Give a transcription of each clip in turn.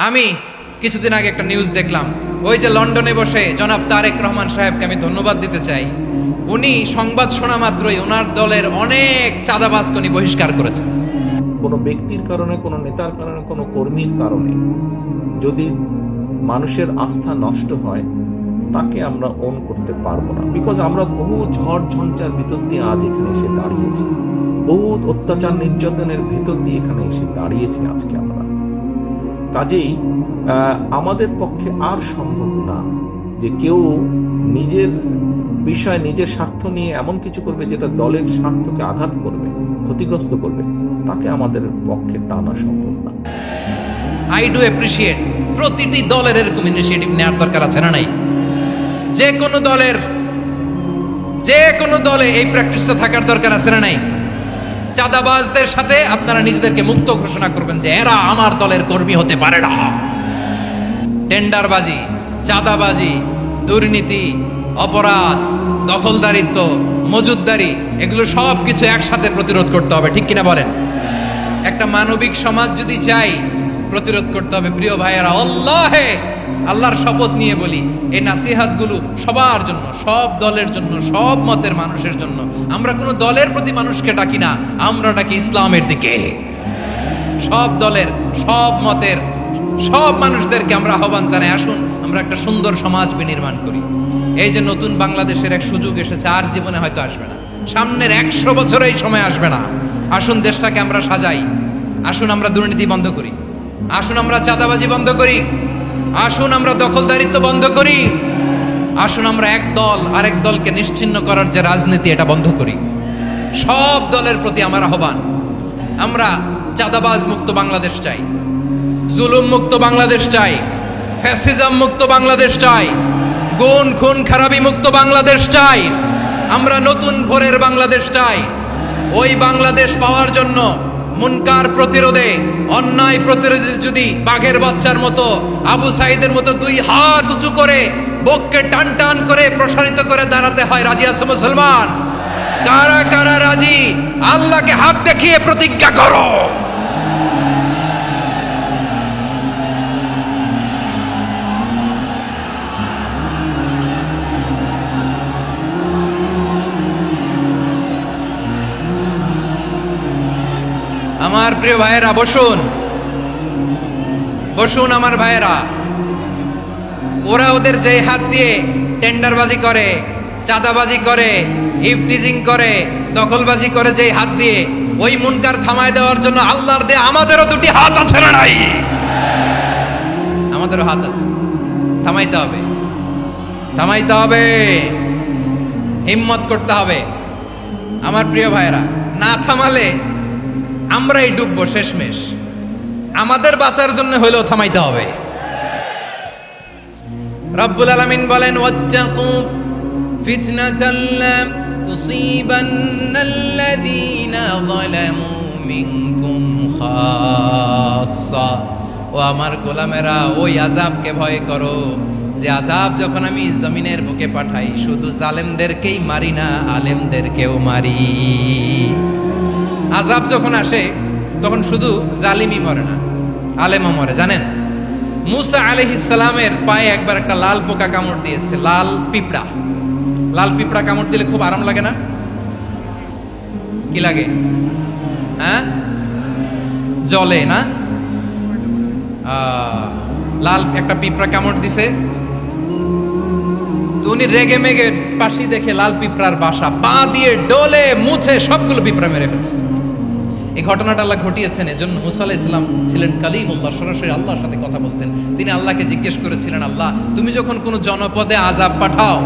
আমি কিছুদিন আগে একটা নিউজ দেখলাম, ওই যে লন্ডনে বসে জনাব তারেক রহমান সাহেবকে আমি ধন্যবাদ দিতে চাই। উনি সংবাদ শোনা মাত্রই ওনার দলের অনেক চাঁদাবাজকে উনি বহিষ্কার করেছেন। কোনো ব্যক্তির কারণে, কোনো নেতার কারণে, কোনো কর্মীর কারণে যদি মানুষের আস্থা নষ্ট হয়, তাকে আমরা ওন করতে পারবো না। বিকজ আমরা বহু ঝড় ঝঞ্ঝার ভিতর দিয়ে আজ এখানে এসে দাঁড়িয়েছি, বহু অত্যাচার নির্যাতনের ভিতর দিয়ে এখানে এসে দাঁড়িয়েছি আজকে আমরা। কাজেই আমাদের পক্ষে আর সম্ভব না যে কেউ নিজের বিষয়, নিজের স্বার্থ নিয়ে এমন কিছু করবে যেটা দলের স্বার্থকে আঘাত করবে, ক্ষতিগ্রস্ত করবে। তাকে আমাদের পক্ষে টানা সম্ভব না। আই ডু অ্যাপ্রিশিয়েট প্রতিটি দলের এরকম ইনিশিয়েটিভ নেওয়ার দরকার আছে না নাই? যে কোনো দলে এই প্র্যাকটিসটা থাকার দরকার আছে না নাই? চাঁদাবাজদের সাথে আপনারা নিজেদেরকে মুক্ত ঘোষণা করবেন যে এরা আমার দলের কর্মী হতে পারে না। টেন্ডারবাজি, চাঁদাবাজি, দুর্নীতি, অপরাধ, দখলদারিত্ব, মজুদদারি, এগুলো সব কিছু একসাথে প্রতিরোধ করতে হবে, ঠিক কিনা বলেন? একটা মানবিক সমাজ যদি চাই, প্রতিরোধ করতে হবে। প্রিয় ভাইয়েরা, আল্লাহর শপথ নিয়ে বলি, এই নাসিহাতগুলো সবার জন্য, সব দলের জন্য, সব মতের মানুষের জন্য। আমরা কোনো দলের প্রতি মানুষকে ডাকি না, আমরা ডাকি ইসলামের দিকে। সব দলের, সব মতের, সব মানুষদেরকে আমরা আহ্বান জানাই, আসুন আমরা একটা সুন্দর সমাজ বিনির্মাণ করি। এই যে নতুন বাংলাদেশের এক সুযোগ এসেছে, আর জীবনে হয়তো আসবে না, সামনের 100 বছরে এই সময় আসবে না। আসুন দেশটাকে আমরা সাজাই, আসুন আমরা দুর্নীতি বন্ধ করি, আসুন আমরা চাঁদাবাজি বন্ধ করি, আসুন আমরা দখলদারিত্ব বন্ধ করি, আসুন আমরা এক দল আরেক দলকে নিশ্চিহ্ন করার যে রাজনীতি, এটা বন্ধ করি। সব দলের প্রতি আমার আহ্বান, আমরা চাঁদাবাজ মুক্ত বাংলাদেশ চাই, জুলুম মুক্ত বাংলাদেশ চাই, ফ্যাসিজম মুক্ত বাংলাদেশ চাই, গুণ খুন খারাপি মুক্ত বাংলাদেশ চাই। আমরা নতুন ভোরের বাংলাদেশ চাই। ওই বাংলাদেশ পাওয়ার জন্য মুনকার প্রতিরোধে, অন্যায় প্রতিরোধে যদি বাঘের বাচ্চার মতো, আবু সাইদের মতো 2 হাত উঁচু করে, বুককে টান টান করে প্রসারিত করে দাঁড়াতে হয়, রাজি আছো মুসলমান? কারা কারা রাজি? আল্লাহকে হাত দেখিয়ে প্রতিজ্ঞা করো। আমার প্রিয় ভাইয়েরা, বসুন বসুন আমার ভাইয়েরা। ওরা ওদের যে হাত দিয়ে টেন্ডারবাজি করে, চাঁদাবাজি করে, ইফটিজিং করে, দখলবাজি করে, যে হাত দিয়ে, ওই মুনকার থামায় দেওয়ার জন্য আল্লাহর দিয়ে আমাদেরও 2টি হাত আছে না নাই? আমাদেরও হাত আছে, থামাইতে হবে, থামাইতে হবে, হিম্মত করতে হবে। আমার প্রিয় ভাইয়েরা, না থামালে আমরাই ডুববো শেষমেশ। আমাদের বাঁচার জন্য হলেও থামাইতে হবে। রব্বুল আলামিন বলেন, ওয়াত্তাকু ফিতনাতাল লা তুসিবান্নাল্লাযীনা যালামু মিনকুম খাসসা। ও আমার গোলামেরা, ওই আযাবকে ভয় করো যে আযাব যখন আমি জমিনের বুকে পাঠাই, শুধু জালেমদেরকেই মারি না, আলেমদেরকেও মারি। আযাব যখন আসে তখন শুধু জালিমই মরে না, আলেমও মরে। জানেন, মুসা আলাইহিস সালামের পায়ে একবার একটা লাল পোকা কামড় দিয়েছে, লাল পিঁপড়া। লাল পিঁপড়া কামড় দিলে খুব আরাম লাগে না? কি লাগে? হ্যাঁ, জ্বলে না? লাল একটা পিঁপড়া কামড় দিছে, তো উনি রেগে মেগে পাশি দেখে লাল পিঁপড়ার বাসা, পা দিয়ে ডলে মুছে সবগুলো পিঁপড়া মেরে ফেলছে। এই ঘটনাটা আল্লাহ ঘটিয়েছেন এজন্য। মুসা আলাইহিস সালাম ছিলেন কালিমুল্লাহ, সরাসরি আল্লাহর সাথে কথা বলতেন। তিনি আল্লাহকে জিজ্ঞেস করেছিলেন, আল্লাহ তুমি যখন কোনো জনপদে আযাব পাঠাও,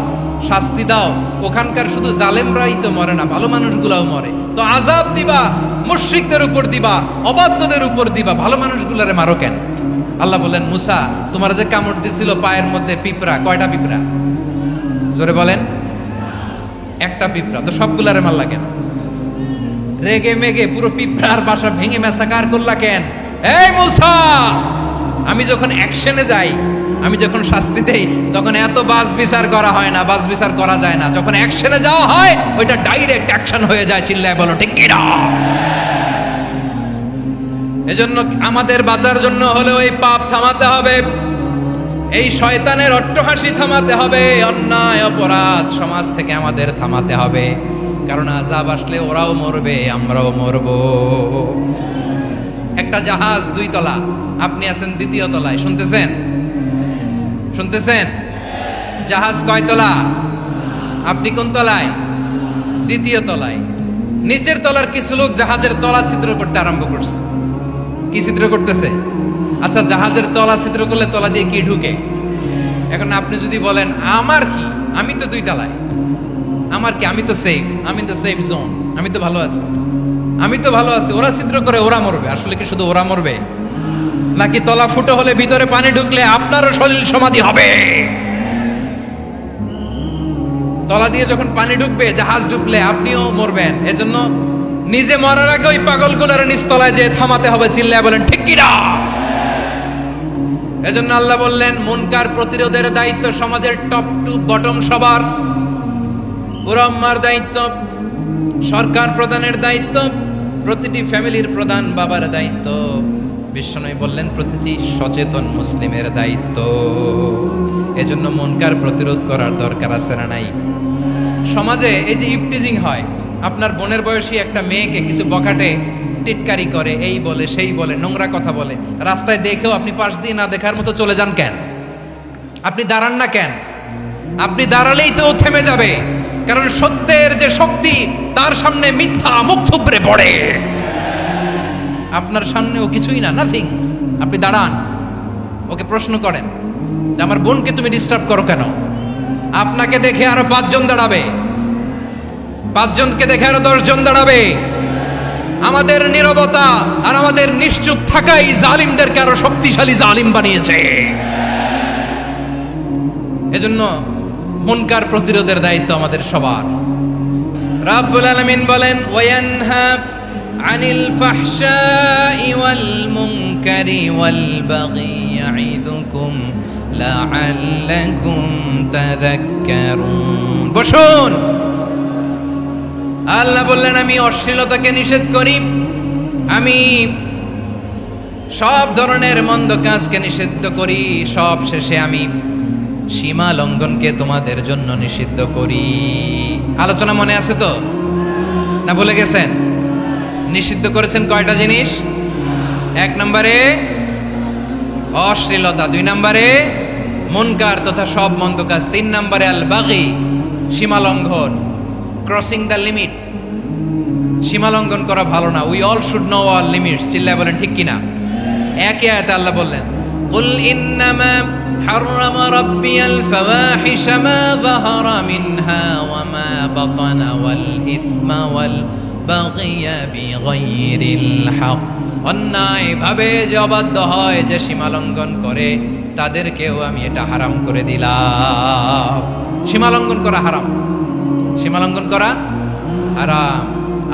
শাস্তি দাও, ওখানকার শুধু জালেমরাই তো মরে না, ভালো মানুষগুলাও মরে, তো আযাব দিবা মুশরিকদের উপর দিবা, অবাধ্যদের উপর দিবা, ভালো মানুষগুলারে মারো কেন? আল্লাহ বললেন, মুসা তোমার যে কামড় দিছিল পায়ের মধ্যে পিঁপড়া, কয়টা পিঁপড়া? জোরে বলেন। একটা পিঁপড়া, তো সবগুলারে মারলা কেন? রেগে মেগে পুরো পিঁপড়ার বাসা ভেঙে ম্যাসাকার করলা কেন? এই মুসা, আমি যখন অ্যাকশনে যাই, আমি যখন শাস্তি দেই, তখন এত বাস বিচার করা হয় না, বাস বিচার করা যায় না। যখন অ্যাকশনে যাওয়া হয়, ওইটা ডাইরেক্ট অ্যাকশন হয়ে যায়। চিল্লায় বলো ঠিক কিনা? এজন্য আমাদের বাঁচার জন্য হলেও এই পাপ থামাতে হবে, এই শয়তানের অট্টহাসি থামাতে হবে, অন্যায় অপরাধ সমাজ থেকে আমাদের থামাতে হবে। কারণ আযাব আসলে ওরাও মরবে, আমরাও মরব। একটা জাহাজ 2 তলা, আপনি আছেন 2য় তলায়। শুনতেছেন? শুনতেছেন? জাহাজ কয় তলা? আপনি কোন তলায়? 2য় তলায়। নিচের তলার কিছু লোক জাহাজের তলা ছিদ্র করতে আরম্ভ করছে। কি ছিদ্র করতেছে? আচ্ছা, জাহাজের তলা ছিদ্র করলে তলা দিয়ে কি ঢুকে? এখন আপনি যদি বলেন আমার কি, আমি তো 2 তলায়, আমার কি, আমি তো সেফ, আমি ইন দ্য সেফ জোন, আমি তো ভালো আছি, আমি তো ভালো আছি, ওরা ছিদ্র করে ওরা মরবে। আসলে কি শুধু ওরা মরবে, নাকি তলা ফুটো হলে ভিতরে পানি ঢুকলে আপনারও সলিল সমাধি হবে? তলা দিয়ে যখন পানি ঢুকবে, জাহাজ ঢুকলে আপনিও মরবেন। এজন্য নিজে মরার আগে ওই পাগলগুলোর নিচতলায় যে থামাতে হবে। চিল্লায় বলেন ঠিক কি না? এজন্য আল্লাহ বললেন মুনকার প্রতিরোধের দায়িত্ব সমাজের টপ টু বটম সবার। পুরো আম্মার দায়িত্ব, সরকার প্রধানের দায়িত্ব, প্রতিটি ফ্যামিলির প্রধান বাবার দায়িত্ব, বিশ্বনবী বললেন প্রতিটি সচেতন মুসলিমের দায়িত্ব। এজন্য মুনকার প্রতিরোধ করার দরকার আছে না নাই? সমাজে এই যে ইফটিজিং হয়, আপনার বোনের বয়সী একটা মেয়েকে কিছু বখাটে টিটকারি করে, এই বলে সেই বলে, নোংরা কথা বলে, রাস্তায় দেখেও আপনি পাশ দিয়ে না দেখার মতো চলে যান কেন? আপনি দাঁড়ান না কেন? আপনি দাঁড়ালেই তো থেমে যাবে। কারণ সত্যের যে শক্তি, তার সামনে মিথ্যা মুখ থুবড়ে পড়ে। আপনার সামনে ও কিছুই না, নাথিং। আপনি দাঁড়ান, ওকে প্রশ্ন করেন যে আমার বোনকে তুমি ডিস্টার্ব করো কেন? আপনাকে দেখে আরো 5 জন দাঁড়াবে, 5 জনকে দেখে আরো 10 জন দাঁড়াবে। আমাদের নীরবতা আর আমাদের নিশ্চুপ থাকাই জালিমদেরকে আরো শক্তিশালী জালিম বানিয়েছে। এজন্য মুনকার প্রতিরোধের দায়িত্ব আমাদের সবার। রাব্বুল আলামিন বলেন ওয়ায়ানহা আনিল ফাহশাই ওয়াল মুনকারি ওয়াল বাগি ইয়াইদুকুম লাআল্লাকুম তাযাক্কারুন। বসুন। আল্লাহ বললেন আমি অশ্লীলতাকে নিষেধ করি, আমি সব ধরনের মন্দ কাজকে নিষিদ্ধ করি, সব শেষে আমি সীমা লঙ্ঘনকে তোমাদের জন্য নিষিদ্ধ করি। আলোচনা মনে আছে তো, না ভুলে গেছেন? নিষিদ্ধ করেছেন কয়টা জিনিস? 1 নম্বরে অশ্লীলতা, 2 নম্বরে মুনকার তথা সব মন্দ কাজ, 3 নম্বরে আল বাগি সীমা লঙ্ঘন, ক্রসিং দ্য লিমিট। সীমা লঙ্ঘন করা ভালো না। We all should know our limits. চিল্লায় বলেন ঠিক কিনা? একই আয়াতে আল্লাহ বললেন কুল ইন্নামা হাররামা রাব্বিয়াল ফাওয়াহিশা মা যাহারা মিনহা ওয়া মা বাতানা ওয়াল ইসমা ওয়াল বাগিয়া বিগাইরিল হক। অন্যায় ভাবে যে অবাধ্য হয়, যে সীমা লঙ্ঘন করে, তাদেরকেও আমি এটা হারাম করে দিলাম। সীমা লঙ্ঘন করা হারাম, সীমা লঙ্ঘন করা হারাম।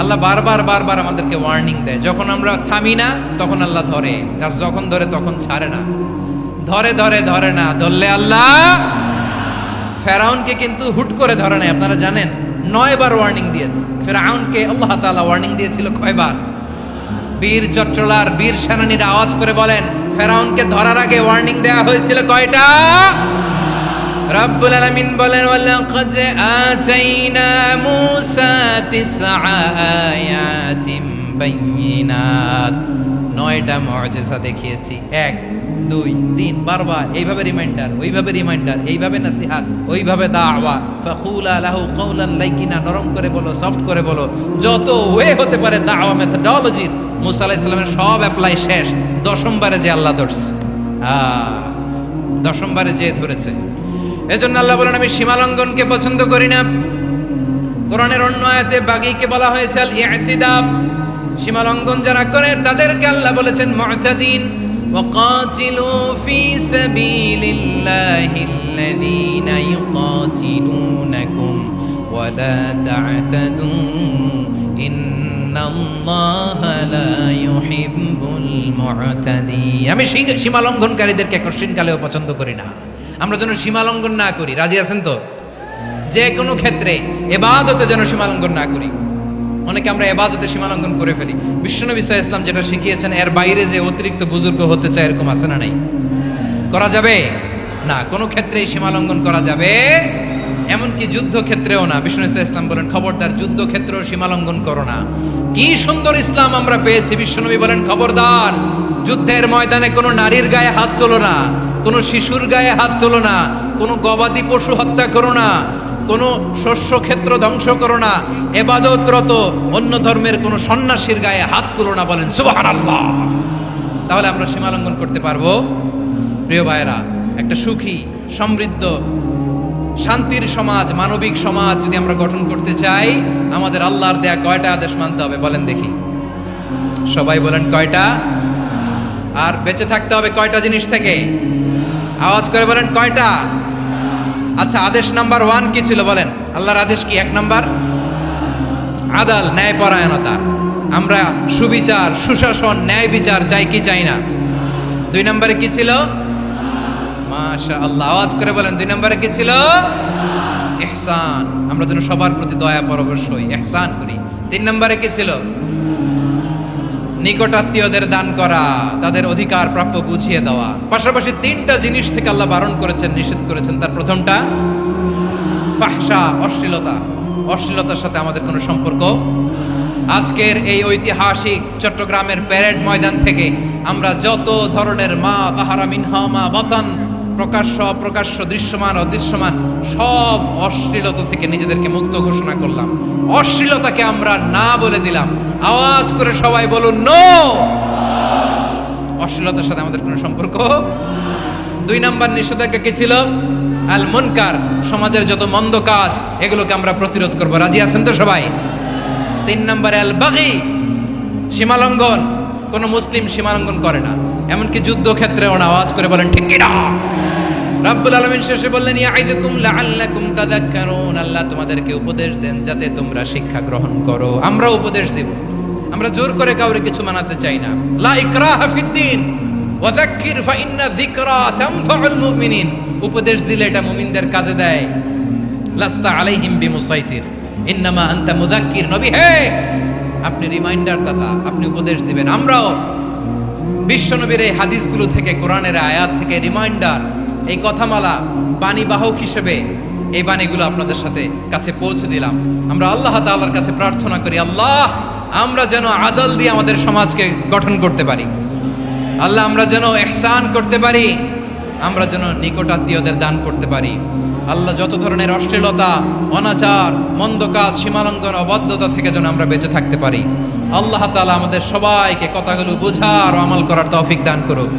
আল্লাহ বারবার বারবার আমাদেরকে ওয়ার্নিং দেয়। যখন আমরা থামি না তখন আল্লাহ ধরে, আর যখন ধরে তখন ছাড়ে না। ধরে ধরে ধরে না, ধরলে আল্লাহ। ফেরাউনকে কিন্তু হুট করে ধরে নাই, আপনারা জানেন 9 বার ওয়ার্নিং দিয়েছে। ফেরাউনকে আল্লাহ তাআলা ওয়ার্নিং দিয়েছিল কয়বার? বীর চট্টলার বীর সেনানীরা আওয়াজ করে বলেন ফেরাউনকে ধরার আগে ওয়ার্নিং দেয়া হয়েছিল কয়টা? রাব্বুল আলামিন বলেন ওয়ালাকাদ আতাইনা মূসা 9 আয়াতিন বাইয়িনাত। 9টা মুআজিজা দেখিয়েছি। 1 2 3 বারবার এইভাবে রিমাইন্ডার, ওইভাবে রিমাইন্ডার, এইভাবে নসিহত, ওইভাবে দাওয়া। ফাকুলা লাহু কাওলান লাইকিনা, নরম করে বলো, সফট করে বলো, যত ওয়ে হতে পারে দাওয়া মেথডোলজি। মূসা আলাইহিস সালামের সব অ্যাপ্লাই শেষ। 10ম বারে যে আল্লাহ ধরছে, 10ম বারে যে ধরেছে। এজন্য আল্লাহ বলেন আমি সীমা লঙ্ঘনকে পছন্দ করি না। কোরআনের অন্য আয়াতে বাগীকে বলা হয়েছে আল ইতিদা। সীমা লঙ্ঘন যারা করে তাদেরকে আল্লাহ বলেছেন মুতাদিন। ওয়াকাতিলু ফি সাবিলিল্লাহিল্লাযীনা ইউকাতিলুনাকুম ওয়া লা তা'তাদু ইন্নাল্লাহা লা ইউহিব্বুল মুতাদিন। আমি সীমা লঙ্ঘনকারীদেরকে কোশ্চিনকালেও পছন্দ করি না। আমরা যেন সীমা লঙ্ঘন না করি। রাজি আছেন তো? যে কোনো ক্ষেত্রে ইবাদতে যেন সীমা লঙ্ঘন না করি। অনেকে আমরা ইবাদতে সীমালঙ্ঘন করে ফেলি। বিশ্বনবী সাল্লাল্লাহু আলাইহি ওয়াসাল্লাম যেটা শিখিয়েছেন এর বাইরে যে অতিরিক্ত বুজুর্গ হতে চায় এরকম আছে না নাই? করা যাবে না, কোনো ক্ষেত্রেই সীমালঙ্ঘন করা যাবে, এমনকি যুদ্ধ ক্ষেত্রেও না। বিষ্ণু ইসলাম বলেন খবরদার যুদ্ধ ক্ষেত্রেও সীমালঙ্ঘন করো না। কি সুন্দর ইসলাম আমরা পেয়েছি। বিশ্বনবী বলেন খবরদার যুদ্ধের ময়দানে কোনো নারীর গায়ে হাত তোলো না, কোনো শিশুর গায়ে হাত তোলো না, কোনো গবাদি পশু হত্যা করো না, কোনো শস্য ক্ষেত্র ধ্বংস করো না, ইবাদতরত অন্য ধর্মের কোনো সন্ন্যাসীর গায়ে হাত তোলো না। বলেন সুবহানাল্লাহ। তাহলে আমরা সীমালঙ্ঘন করতে পারবো? প্রিয় ভাইরা, একটা সুখী সমৃদ্ধ শান্তির সমাজ, মানবিক সমাজ যদি আমরা গঠন করতে চাই, আমাদের আল্লাহর দেয়া কয়টা আদেশ মানতে হবে বলেন দেখি? সবাই বলেন কয়টা? আর বেঁচে থাকতে হবে কয়টা জিনিস থেকে? আওয়াজ করে বলেন কয়টা? আচ্ছা, আদেশ নাম্বার 1 কি ছিল বলেন? আল্লাহর আদেশ কি? 1 নাম্বার আদাল, ন্যায়পরায়ণতা। আমরা সুবিচার, সুশাসন, ন্যায় বিচার চাই কি চাই না? 2 নম্বরে কি ছিল? মাশাআল্লাহ, আওয়াজ করে বলেন 2 নম্বরে কি ছিল? ইহসান, আমরা যেন সবার প্রতি দয়া পরবশ হই, ইহসান করি। 3 নম্বরে কি ছিল? নিকটাত্মীয়দের দান করা, তাদের অধিকার প্রাপ্য বুঝিয়ে দেওয়া। পাশাপাশি 3টা জিনিস থেকে আল্লাহ বারণ করেছেন, নিষেধ করেছেন। তার প্রথমটা ফাহশা, অশ্লীলতা। অশ্লীলতার সাথে আমাদের কোনো সম্পর্ক। আজকের এই ঐতিহাসিক চট্টগ্রামের প্যারেড ময়দান থেকে আমরা যত ধরনের মা তাহারা মিনহা মা বাতান, প্রকাশ্য অপ্রকাশ্য, দৃশ্যমান অদৃশ্যমান, সব অশ্লীলতা থেকে নিজেদেরকে মুক্ত ঘোষণা করলাম। অশ্লীলতাকে আমরা না বলে দিলাম। আওয়াজ করে সবাই বলুন নো। অশ্লীলতার সাথে আমাদের কোনো সম্পর্ক। 2 নাম্বার নিষেধাজ্ঞা কি ছিল? আল মুনকার, সমাজের যত মন্দ কাজ এগুলোকে আমরা প্রতিরোধ করব। রাজি আছেন তো সবাই? 3 নম্বরে আল বাগি, সীমালঙ্ঘন। কোন মুসলিম সীমালঙ্ঘন করে না, এমনকি যুদ্ধ ক্ষেত্রেও না। আওয়াজ করে বলেন ঠিক কিনা? রব্বুল আলামিন শেষে বললেন ইয়াইদুকুম লাআল্লাকুম তাযাক্কারুন, আল্লাহ তোমাদেরকে উপদেশ দেন যাতে তোমরা শিক্ষা গ্রহণ করো। আমরা উপদেশ দেব, আমরা জোর করে কাউরে কিছু মানাতে চাই না। লা ইকরাহা ফিদ্দিন ওয়া যাক্কির ফাইন্না যিকরা তানফাউল মুমিনিন। উপদেশ দিলে এটা মুমিনদের কাজে দেয়। লাস্তা আলাইহিম বিমুসাইতির ইন্নামা আনতা মুযাক্কির। নবী হে, আপনি রিমাইন্ডার দাতা, আপনি উপদেশ দিবেন। আমরাও বিশ্বনবীর এই হাদিসগুলো থেকে, কোরআনের আয়াত থেকে রিমাইন্ডার, এই কথামালা, বাণীবাহক হিসেবে এই বাণীগুলো আপনাদের সাথে কাছে পৌঁছে দিলাম। আমরা আল্লাহ তাআলার কাছে প্রার্থনা করি, আল্লাহ আমরা যেন আদল দিয়ে আমাদের সমাজকে গঠন করতে পারি। আল্লাহ আমরা যেন ইহসান করতে পারি, আমরা যেন নিকটাত্মীয়দের দান করতে পারি। আল্লাহ যত ধরনের অশ্লীলতা, অনাচার, মন্দ কাজ, সীমালঙ্ঘন, অবাধ্যতা থেকে যেন আমরা বেঁচে থাকতে পারি। আল্লাহ তাআলা আমাদের সবাইকে কথাগুলো বোঝার ও আমল করার তৌফিক দান করুক।